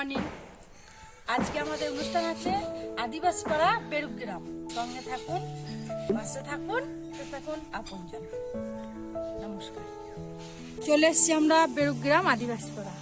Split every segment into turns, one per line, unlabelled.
Morning. আজকে আমাদের অনুষ্ঠান আছে আদিবাসী পাড়া বেরুগ্রাম। সঙ্গে থাকুন, পাশে থাকুন, থাকুন আপনজন। নমস্কার। চলে এসছি আমরা বেরুগ্রাম আদিবাসী পাড়া।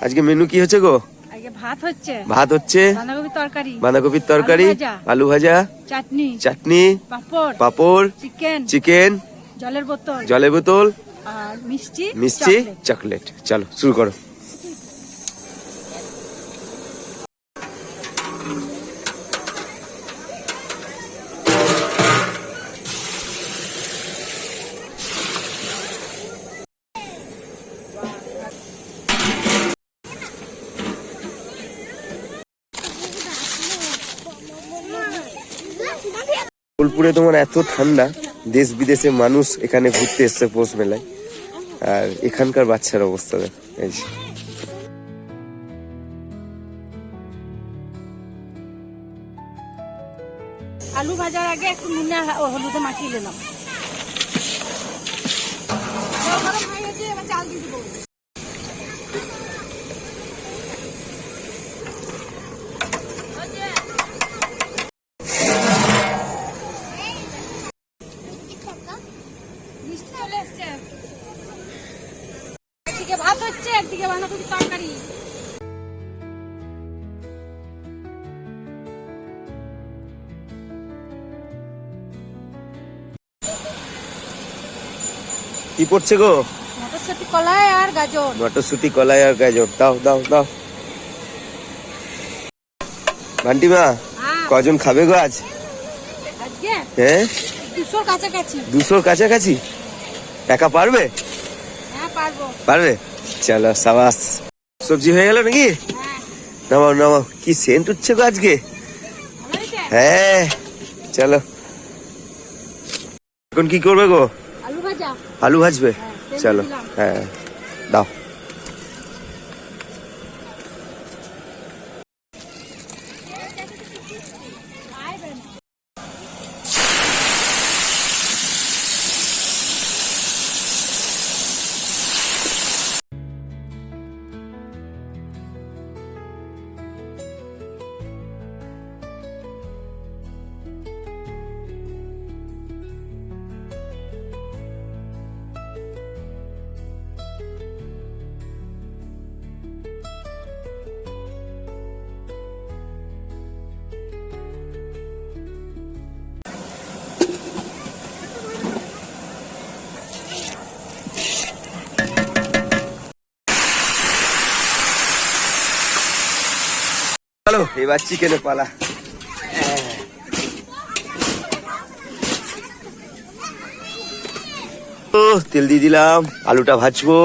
আজকে মেনু কি হচ্ছে গো?
আজকে ভাত হচ্ছে,
বাঁধাকপির তরকারি, আলু ভাজা, চাটনি, পাঁপড়, চিকেন, জলের বোতল
আর
মিষ্টি, চকলেট। চলো শুরু করো। বোলপুরে তোমার এত ঠান্ডা, দেশ বিদেশে মানুষ এখানে ঘুরতে এসছে পৌষ মেলায়। আর এখানকার বাচ্চার অবস্থা দেখ, এই যে।
আলু ভাজার আগে একটু নুনে হলুদে মাখিয়ে দিলাম। চাল দিয়ে দিব। একদিকে ভাত হচ্ছে, একদিকে বাঁধাকপির তরকারি।
কি পড়ছে গো?
মটরশুঁটি, কলাই আর গাজর।
মটরশুঁটি, কলাই আর গাজর। দাও দাও দাও। ভান্টিমা, কজন খাবে গো আজ? হ্যাঁ,
200 কাছাকাছি।
200 কাছাকাছি? একা পারবে?
হ্যাঁ পারবো।
পারবে? চলো সাবাস। সবজি হয়ে গেল নাকি? নামাও নামাও। কি সেন্ট উঠছে গো আজকে। হ্যাঁ চলো। এখন কি করবে গো?
আলু ভাজা।
আলু ভাজবে? চলো। হ্যাঁ দাও। চলো এবার চিকেনের পালা। তেল দিয়ে দিলাম, আলুটা ভাজবো।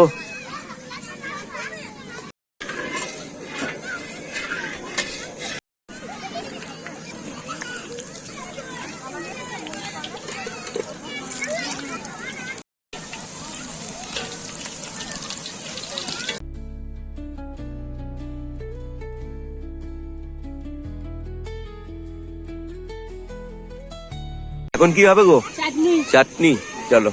এখন কি হবে গো? চাটনি। চলো।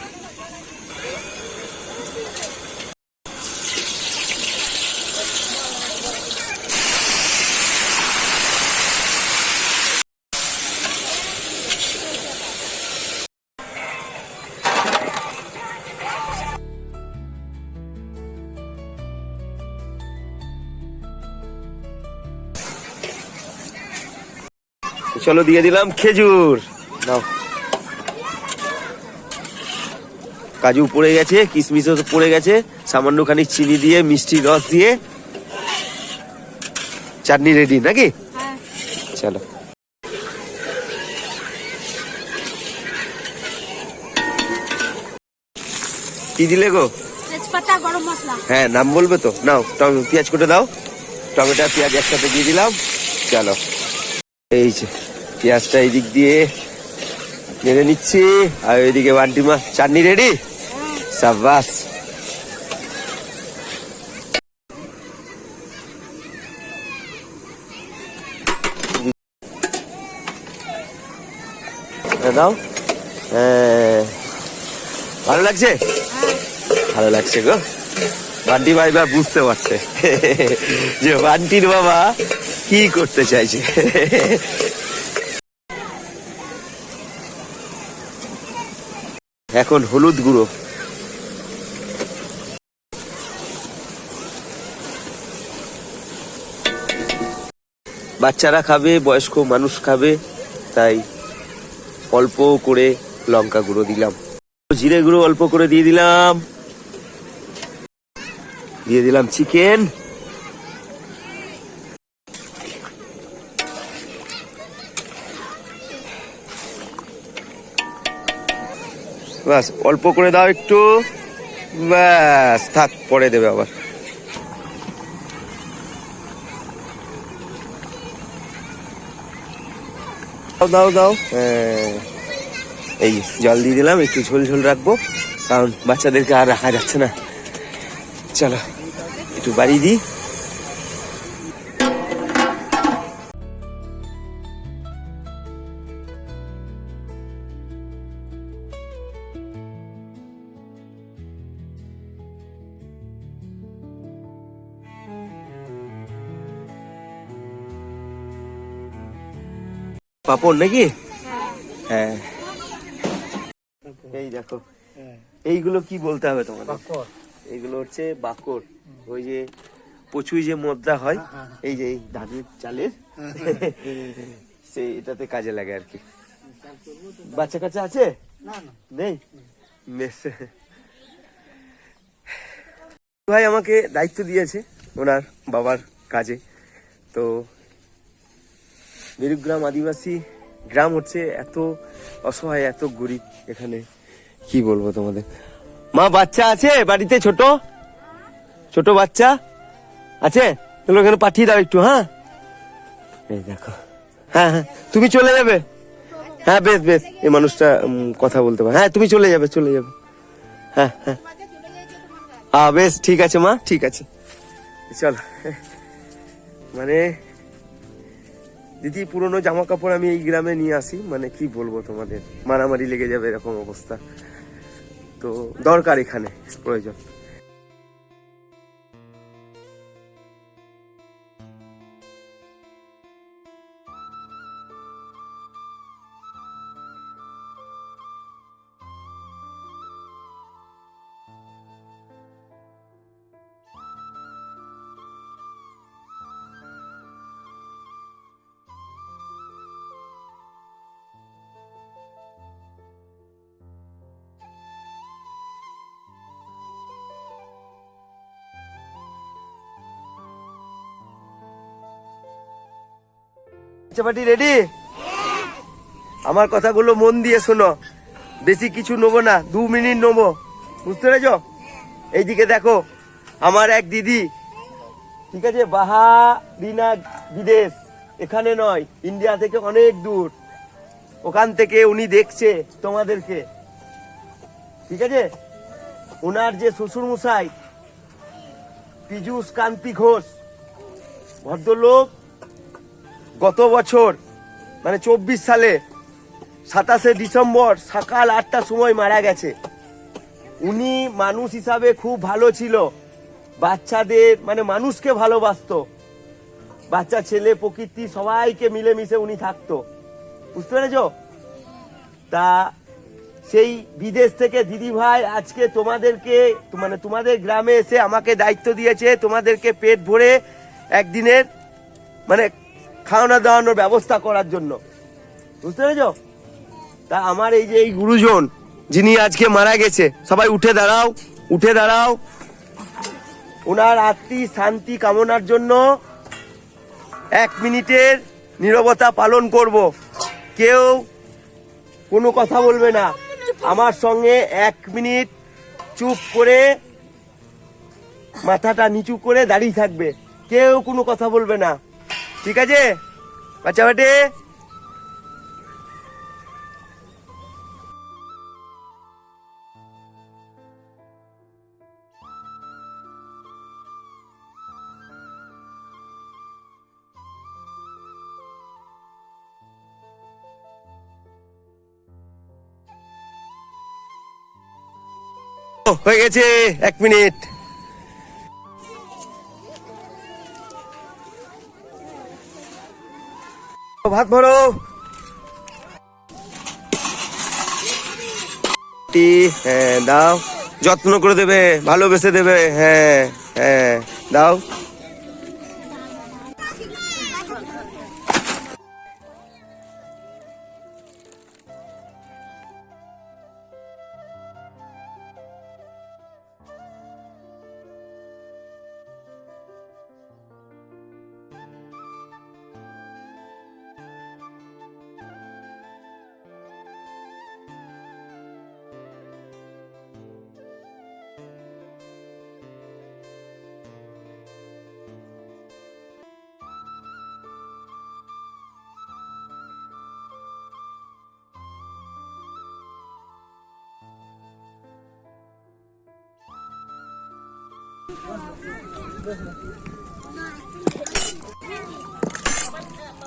চলো দিয়ে দিলাম খেজুর। নাও। কাজু পড়ে গেছে, কিশমিশও পড়ে গেছে। সামান্য খানিক চিনি দিয়ে, মিষ্টি রস দিয়ে চাটনি রেডি নাকি? চলো। কি দিলে গো?
তেজপাতা, গরম মশলা।
হ্যাঁ, নাম বলবে তো? নাও, পেঁয়াজ কেটে দাও। টমেটো পেঁয়াজ একসাথে দিয়ে দিলাম। চলো, এই যে পেঁয়াজটা এই দিক দিয়ে নেড়ে নিচ্ছি, আর ওইদিকে বান্টি মাছ চাটনি রেডি। সাবাস। দাও। ভালো লাগছে? ভালো লাগছে গো। বান্টি ভাই বা বুঝতে পারছে যে বান্টির বাবা কি করতে চাইছে। এখন হলুদ গুঁড়ো। বাচ্চারা খাবে, বয়স্ক মানুষ খাবে, তাই অল্প করে লঙ্কা গুঁড়ো দিলাম, জিরে গুঁড়ো অল্প করে দিয়ে দিলাম চিকেন। বাস, অল্প করে দাও একটু, ব্যাস থাক, পরে দেবে আবার। দাও দাও। এই জল দিয়ে দিলাম, একটু ঝোল ঝোল রাখবো, কারণ বাচ্চাদেরকে আর রাখা যাচ্ছে না। চলো একটু বাড়ি দিই। পাপড় নাকি? হ্যাঁ, এই দেখো, এইগুলো কি বলতে হবে তোমার? এইগুলো হচ্ছে বাকর, ওই যে পচুই যে মদ্দা হয়, এই যে এই ধানের চালের, সেই এটাতে কাজে লাগে আর কি। বাচ্চা কাচ্চা আছে? নেই? বেশ। ভাই আমাকে দায়িত্ব দিয়েছে ওনার বাবার কাজে। তো বেরুগ্রাম আদিবাসী গ্রাম হচ্ছে এত অসহায়, এত গরিব, এখানে কি বলবো তোমাদের। মা, বাচ্চা আছে বাড়িতে? ছোট ছোট বাচ্চা আছে? তাহলে ওখানে পাঠিয়ে দাও একটু। হ্যাঁ, এই দেখো। হ্যাঁ হ্যাঁ, তুমি চলে যাবে? হ্যাঁ, বেশ বেশ, এই মানুষটা কথা বলতে পারে। হ্যাঁ, তুমি চলে যাবে। হ্যাঁ হ্যাঁ, বেশ, ঠিক আছে মা, ঠিক আছে, চল। মানে দিদি, পুরনো জামা কাপড় আমি এই গ্রামে নিয়ে আসি, মানে কি বলবো তোমাদের, মারামারি লেগে যাবে এরকম অবস্থা। তো দরকার, এখানে প্রয়োজন। চাপাটি রেডি? আমার কথাগুলো মন দিয়ে শোনো, বেশি কিছু নেবো না, 2 মিনিট নেবো, বুঝতে পেরেছ? এইদিকে দেখো, আমার এক দিদি, ঠিক আছে, বাহারিনা বিদেশ, এখানে নয়, ইন্ডিয়া থেকে অনেক দূর, ওখান থেকে উনি দেখছে তোমাদেরকে, ঠিক আছে? ওনার যে শ্বশুর মশাই পীযূষ কান্তি ঘোষ, ভদ্রলোক, গত বছর মানে 24 সালে 27শে ডিসেম্বর সকাল 8টার সময় মারা গেছে। উনি মানুষ হিসাবে খুব ভালো ছিল, বাচ্চাদের মানে মানুষকে ভালোবাসতো, বাচ্চা ছেলে প্রকৃতি সবাইকে মিলেমিশে উনি থাকতো, বুঝতে পেরেছ? তা সেই বিদেশ থেকে দিদি ভাই আজকে তোমাদেরকে মানে তোমাদের গ্রামে এসে আমাকে দায়িত্ব দিয়েছে তোমাদেরকে পেট ভরে একদিনের মানে খাওয়ানো দাওয়ানোর ব্যবস্থা করার জন্য, বুঝতে পেরেছ? তা আমার এই যে এই গুরুজন যিনি আজকে মারা গেছে, সবাই উঠে দাঁড়াও, ওনার আত্মী শান্তি কামনার জন্য 1 মিনিটের নীরবতা পালন করব। কেউ কোনো কথা বলবে না, আমার সঙ্গে 1 মিনিট চুপ করে মাথাটা নিচু করে দাঁড়িয়ে থাকবে, কেউ কোনো কথা বলবে না, ঠিক আছে বাচ্চা বেটে? হয়ে গেছে, 1 মিনিট। ভাত ভরো। হ্যাঁ দাও, যত্ন করে দেবে, ভালোবেসে দেবে। হ্যাঁ হ্যাঁ দাও।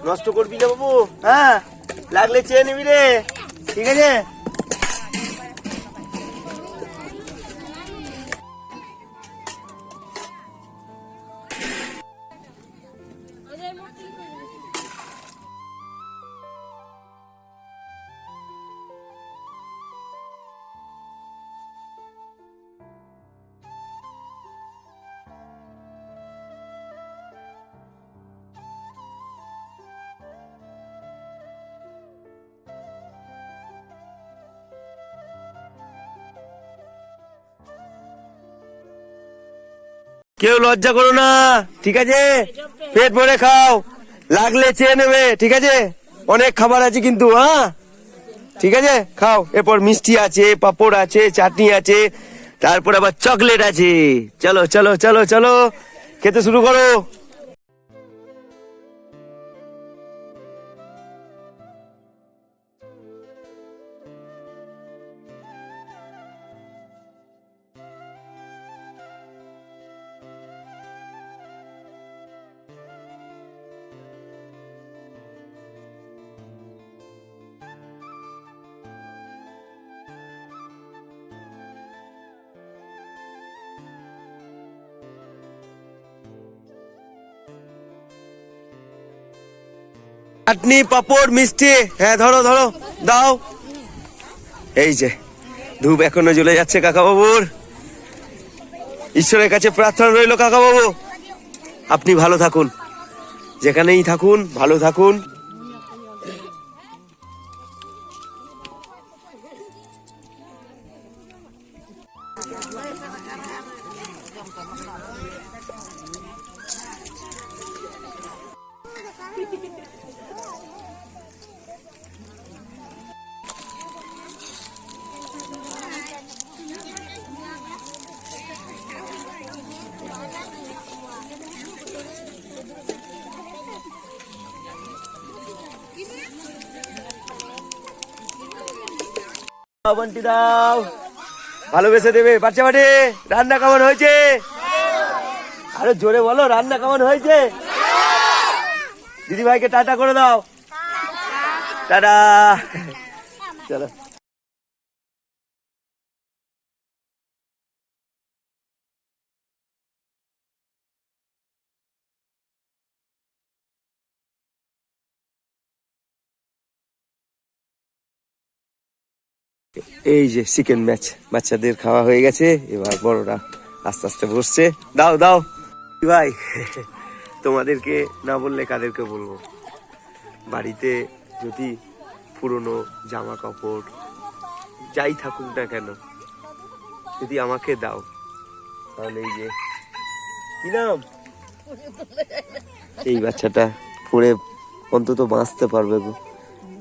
নষ্ট করবি না বাবু, হ্যাঁ লাগলে চেয়ে নিবি রে, ঠিক আছে? কেউ লজ্জা করো না, ঠিক আছে? পেট ভরে খাও, লাগলে চেয়ে নেবে, ঠিক আছে? অনেক খাবার আছে কিন্তু, হ্যাঁ ঠিক আছে খাও। এরপর মিষ্টি আছে, পাপড় আছে, চাটনি আছে, তারপর আবার চকলেট আছে। চলো চলো চলো চলো, খেতে শুরু করো। চাটনি, পাপড়, মিষ্টি, হ্যাঁ ধরো ধরো, দাও। এই যে ধূপ এখনো জ্বলে যাচ্ছে কাকা বাবুর। ঈশ্বরের কাছে প্রার্থনা রইল কাকা বাবু, আপনি ভালো থাকুন, যেখানেই থাকুন ভালো থাকুন। বন্টি দাও, ভালোবেসে দেবে। বাচ্চা বাড়ি রান্না কেমন হয়েছে? আরে জোরে বলো, রান্না কেমন হয়েছে? দিদি ভাইকে টাটা করে দাও, টাটা। চলো। এই যে চিকেন ম্যাচ, বাচ্চাদের খাওয়া হয়ে গেছে, এবার বড়রা আস্তে আস্তে বসছে। দাও দাও ভাই, তোমাদেরকে না বললে কাদেরকে বলবো? বাড়িতে যদি পুরনো জামা কাপড় যাই থাকুক না কেন, যদি আমাকে দাও, তাহলে এই যে কি নাম, এই বাচ্চাটা পরে অন্তত বাঁচতে পারবে গো,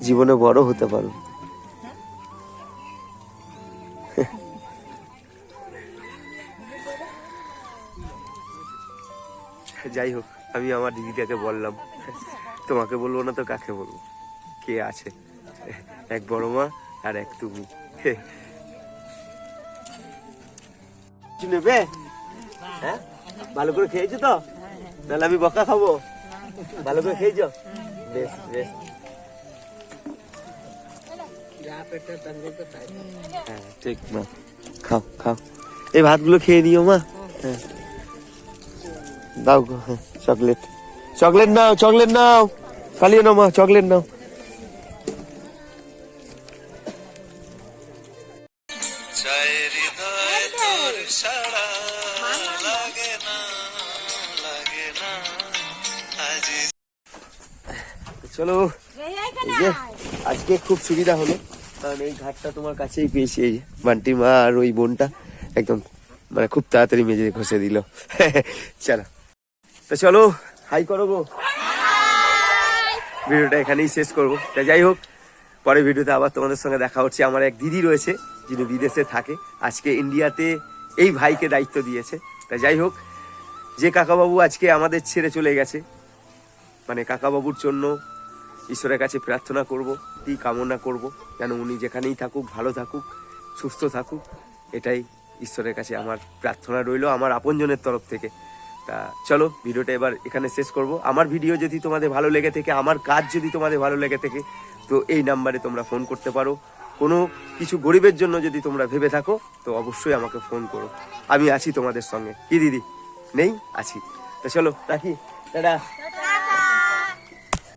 জীবনে বড় হতে পারবে। যাই হোক, আমি আমার দিদিটাকে বললাম, তোমাকে বলবো না তো কাকে বলবো, কে আছে, এক বড় মা আর এক তুমি। কিছু নেবে? হ্যাঁ, ভালো করে খেয়েছো তো? নাহলে আমি বকা খাবো। ভালো করে খেয়েছো? বেশ বেশ। হ্যাঁ ঠিক মা, খাও খাও, এই ভাতগুলো খেয়ে নিও মা। হ্যাঁ দাও গো, হ্যাঁ চকলেট, চকলেট নাও, চকলেট নাও, খালিও নাও মা, চকলেট নাও। চলো, এই যে আজকে খুব সুবিধা হলো, কারণ এই ঘাটটা তোমার কাছেই পেয়েছি। এই বান্টি মা আর ওই বোনটা একদম মানে খুব তাড়াতাড়ি মেজে ঘষে দিল। চলো তো, চলো হাই করো গো। ভিডিওটা এখানেই শেষ করবো। তা যাই হোক, পরে ভিডিওতে আবার তোমাদের সঙ্গে দেখা হচ্ছে। আমার এক দিদি রয়েছে যিনি বিদেশে থাকে, আজকে ইন্ডিয়াতে এই ভাইকে দায়িত্ব দিয়েছে। তা যাই হোক, যে কাকাবাবু আজকে আমাদের ছেড়ে চলে গেছে, মানে কাকাবাবুর জন্য ঈশ্বরের কাছে প্রার্থনা করব, কি কামনা করব, যেন উনি যেখানেই থাকুক ভালো থাকুক, সুস্থ থাকুক, এটাই ঈশ্বরের কাছে আমার প্রার্থনা রইল আমার আপনজনের তরফ থেকে। তা চলো, ভিডিওটা এবার এখানে শেষ করব। আমার ভিডিও যদি তোমাদের ভালো লেগে থাকে, আমার কাজ যদি তোমাদের ভালো লেগে থাকে, তো এই নাম্বারে তোমরা ফোন করতে পারো। কোনো কিছু গরিবের জন্য যদি তোমরা ভেবে থাকো, তো অবশ্যই আমাকে ফোন করো, আমি আছি তোমাদের সঙ্গে। কি দিদি নেই? আছি। তো চলো রাখি, টাটা।